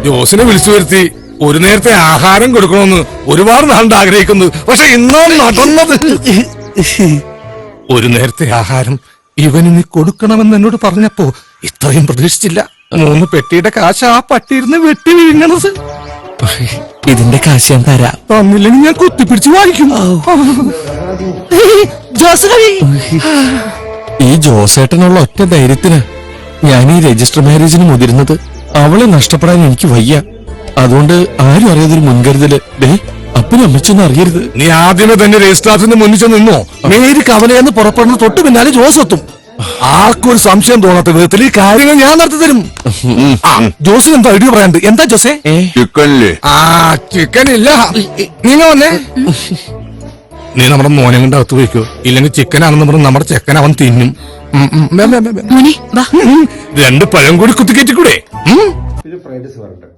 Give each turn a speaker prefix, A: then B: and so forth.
A: ജോസിനെ വിളിച്ചു വരുത്തി ഒരു നേരത്തെ ആഹാരം കൊടുക്കണമെന്ന് ഒരുപാട് നാളുണ്ട് ആഗ്രഹിക്കുന്നു. പക്ഷെ ഇന്നാണ് നടന്നത്. ഒരു നേരത്തെ ആഹാരം ഇവന് നീ കൊടുക്കണമെന്ന് എന്നോട് പറഞ്ഞപ്പോ ഇത്രയും പ്രതീക്ഷിച്ചില്ല. 3 പെട്ടിയുടെ കാശ് ആ പട്ടിയിരുന്ന് വെട്ടി വീങ്ങണത്.
B: ഇതിന്റെ കാശ് ഞാൻ തരാം.
A: തന്നില്ലെങ്കിൽ ഞാൻ കുത്തിപ്പിടിച്ച് വാങ്ങിക്കും.
B: ഈ ജോസേട്ടനുള്ള ഒറ്റ ധൈര്യത്തിന് ഞാൻ ഈ രജിസ്റ്റർ മാരേജിന് മുതിരുന്നത്. അവളെ നഷ്ടപ്പെടാൻ എനിക്ക് വയ്യ. അതുകൊണ്ട് ആരും അറിയാതൊരു മുൻകരുതല്. അപ്പനും അമ്മച്ചൊന്നും അറിയരുത്.
A: നീ ആദ്യമേ തന്നെ രജിസ്റ്റർ ഓഫീസിന് മുന്നിൽ നിന്നോ?
B: മേരി കവലയെന്ന് പുറപ്പെടുന്ന തൊട്ട് പിന്നാലെ ജോസ് എത്തും.
A: ആർക്കൊരു സംശയം തോന്നാത്ത വിധത്തിൽ ഈ കാര്യങ്ങൾ ഞാൻ നടത്തി തരും. ജോസിന് എന്താ ഐഡിയ പറയാണ്ട്? എന്താ ജോസേ?
C: ചിക്കനില്ലേ?
A: ചിക്കൻ ഇല്ല. നീങ്ങ വന്നേ. നീ നമ്മുടെ മോനെ കൊണ്ട് അകത്ത് വയ്ക്കോ. ഇല്ലെങ്കിൽ ചിക്കനാണെന്ന് പറഞ്ഞ് നമ്മുടെ ചെക്കൻ അവൻ തിന്നും.
D: 2 പഴം
A: കൂടി കുത്തിക്കേറ്റിക്കൂടെ?
E: ഫ്രൈഡ് റൈസ് വരട്ടെ.